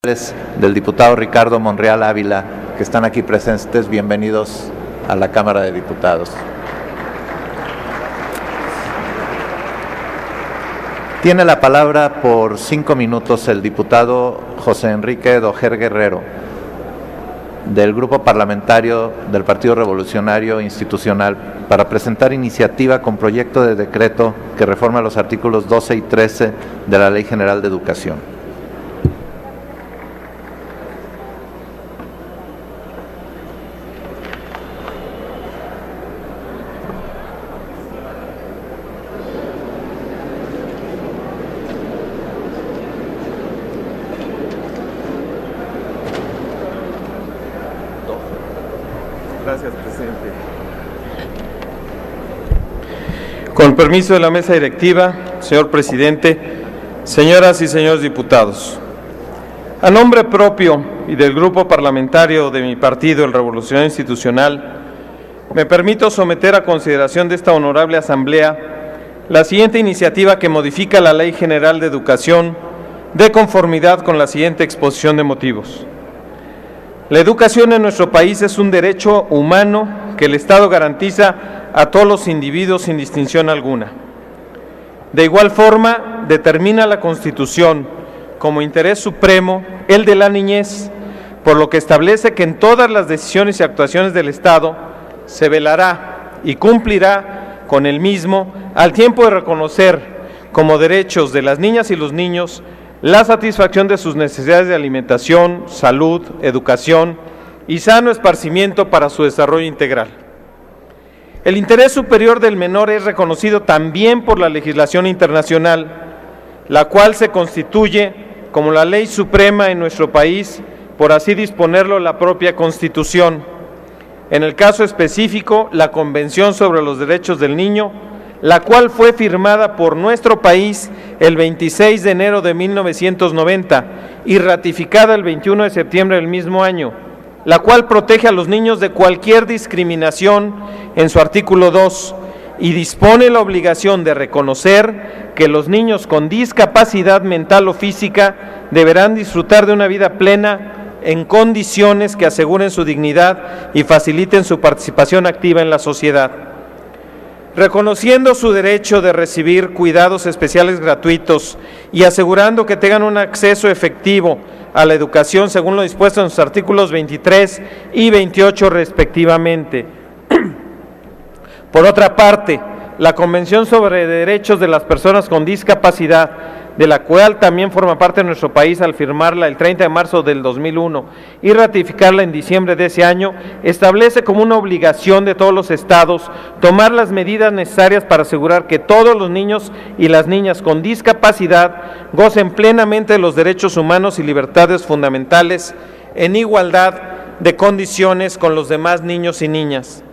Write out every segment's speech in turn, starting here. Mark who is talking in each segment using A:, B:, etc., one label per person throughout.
A: del diputado Ricardo Monreal Ávila, que están aquí presentes. Bienvenidos a la Cámara de Diputados. Tiene la palabra por 5 minutos el diputado José Enrique Dojer Guerrero, del Grupo Parlamentario del Partido Revolucionario Institucional, para presentar iniciativa con proyecto de decreto que reforma los artículos 12 y 13 de la Ley General de Educación.
B: Gracias, presidente. Con permiso de la mesa directiva, señor presidente, señoras y señores diputados, a nombre propio y del grupo parlamentario de mi partido, el Revolucionario Institucional, me permito someter a consideración de esta honorable asamblea la siguiente iniciativa que modifica la Ley General de Educación de conformidad con la siguiente exposición de motivos. La educación en nuestro país es un derecho humano que el Estado garantiza a todos los individuos sin distinción alguna. De igual forma, determina la Constitución como interés supremo el de la niñez, por lo que establece que en todas las decisiones y actuaciones del Estado se velará y cumplirá con el mismo, al tiempo de reconocer como derechos de las niñas y los niños la satisfacción de sus necesidades de alimentación, salud, educación y sano esparcimiento para su desarrollo integral. El interés superior del menor es reconocido también por la legislación internacional, la cual se constituye como la ley suprema en nuestro país, por así disponerlo la propia Constitución. En el caso específico, la Convención sobre los Derechos del Niño, la cual fue firmada por nuestro país el 26 de enero de 1990 y ratificada el 21 de septiembre del mismo año, la cual protege a los niños de cualquier discriminación en su artículo 2 y dispone la obligación de reconocer que los niños con discapacidad mental o física deberán disfrutar de una vida plena en condiciones que aseguren su dignidad y faciliten su participación activa en la sociedad. Reconociendo su derecho de recibir cuidados especiales gratuitos y asegurando que tengan un acceso efectivo a la educación según lo dispuesto en sus artículos 23 y 28 respectivamente. Por otra parte, la Convención sobre Derechos de las Personas con Discapacidad, de la cual también forma parte de nuestro país al firmarla el 30 de marzo del 2001 y ratificarla en diciembre de ese año, establece como una obligación de todos los estados tomar las medidas necesarias para asegurar que todos los niños y las niñas con discapacidad gocen plenamente de los derechos humanos y libertades fundamentales en igualdad de condiciones con los demás niños y niñas.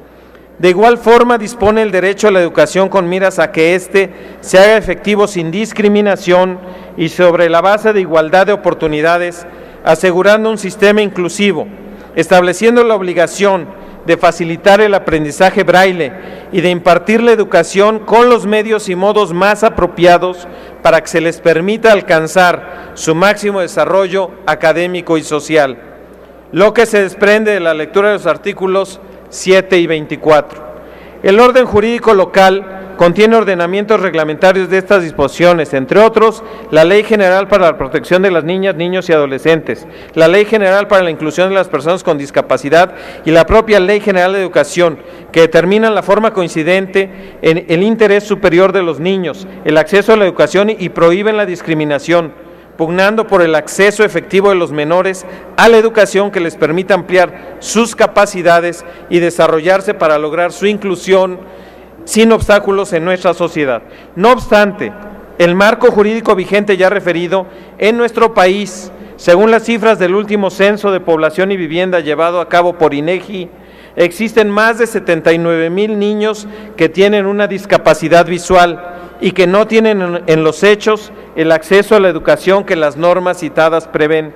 B: De igual forma, dispone el derecho a la educación con miras a que éste se haga efectivo sin discriminación y sobre la base de igualdad de oportunidades, asegurando un sistema inclusivo, estableciendo la obligación de facilitar el aprendizaje braille y de impartir la educación con los medios y modos más apropiados para que se les permita alcanzar su máximo desarrollo académico y social, lo que se desprende de la lectura de los artículos 7 y 24. El orden jurídico local contiene ordenamientos reglamentarios de estas disposiciones, entre otros, la Ley General para la Protección de las Niñas, Niños y Adolescentes, la Ley General para la Inclusión de las Personas con Discapacidad y la propia Ley General de Educación, que determinan la forma coincidente en el interés superior de los niños, el acceso a la educación y prohíben la discriminación, pugnando por el acceso efectivo de los menores a la educación que les permita ampliar sus capacidades y desarrollarse para lograr su inclusión sin obstáculos en nuestra sociedad. No obstante, el marco jurídico vigente ya referido en nuestro país, según las cifras del último censo de población y vivienda llevado a cabo por INEGI, existen más de 79,000 niños que tienen una discapacidad visual y que no tienen en los hechos el acceso a la educación que las normas citadas prevén.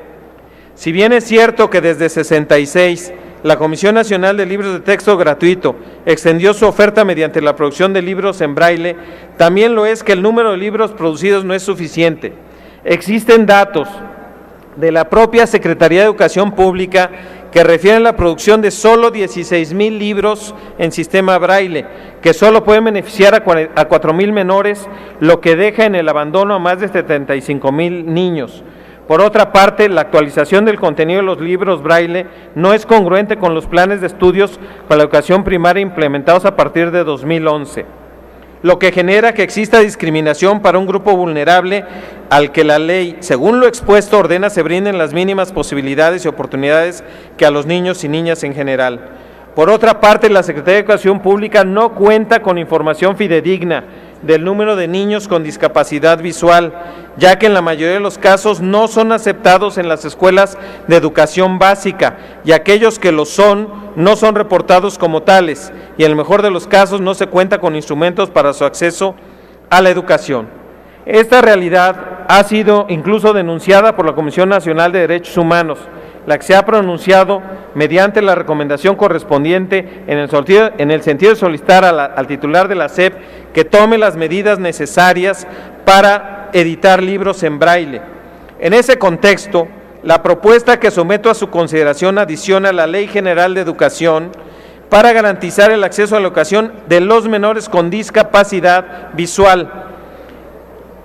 B: Si bien es cierto que desde 66 la Comisión Nacional de Libros de Texto Gratuito extendió su oferta mediante la producción de libros en braille, también lo es que el número de libros producidos no es suficiente. Existen datos de la propia Secretaría de Educación Pública que refieren a la producción de solo 16,000 libros en sistema braille, que solo pueden beneficiar a 4,000 menores, lo que deja en el abandono a más de 75,000 niños. Por otra parte, la actualización del contenido de los libros braille no es congruente con los planes de estudios para la educación primaria implementados a partir de 2011, lo que genera que exista discriminación para un grupo vulnerable al que la ley, según lo expuesto, ordena se brinden las mínimas posibilidades y oportunidades que a los niños y niñas en general. Por otra parte, la Secretaría de Educación Pública no cuenta con información fidedigna del número de niños con discapacidad visual, ya que en la mayoría de los casos no son aceptados en las escuelas de educación básica y aquellos que lo son no son reportados como tales y en el mejor de los casos no se cuenta con instrumentos para su acceso a la educación. Esta realidad ha sido incluso denunciada por la Comisión Nacional de Derechos Humanos, la que se ha pronunciado mediante la recomendación correspondiente en el sentido de solicitar al titular de la SEP que tome las medidas necesarias para editar libros en braille. En ese contexto, la propuesta que someto a su consideración adiciona a la Ley General de Educación para garantizar el acceso a la educación de los menores con discapacidad visual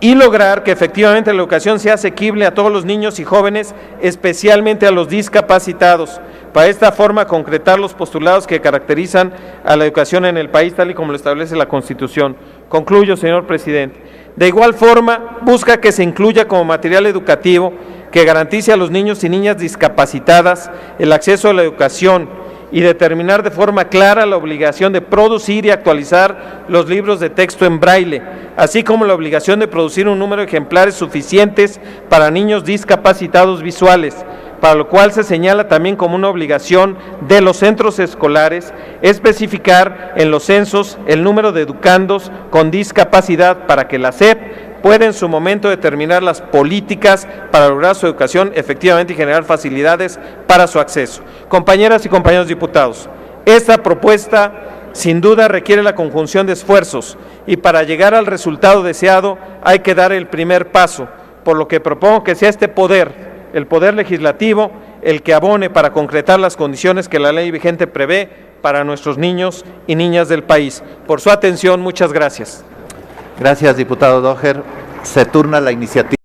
B: y lograr que efectivamente la educación sea asequible a todos los niños y jóvenes, especialmente a los discapacitados, para de esta forma concretar los postulados que caracterizan a la educación en el país, tal y como lo establece la Constitución. Concluyo, señor presidente. De igual forma, busca que se incluya como material educativo que garantice a los niños y niñas discapacitadas el acceso a la educación, y determinar de forma clara la obligación de producir y actualizar los libros de texto en braille, así como la obligación de producir un número de ejemplares suficientes para niños discapacitados visuales, para lo cual se señala también como una obligación de los centros escolares especificar en los censos el número de educandos con discapacidad para que la SEP puede en su momento determinar las políticas para lograr su educación efectivamente y generar facilidades para su acceso. Compañeras y compañeros diputados, esta propuesta sin duda requiere la conjunción de esfuerzos y para llegar al resultado deseado hay que dar el primer paso, por lo que propongo que sea este poder, el poder legislativo, el que abone para concretar las condiciones que la ley vigente prevé para nuestros niños y niñas del país. Por su atención, muchas gracias.
A: Gracias, diputado Doher. Se turna la iniciativa.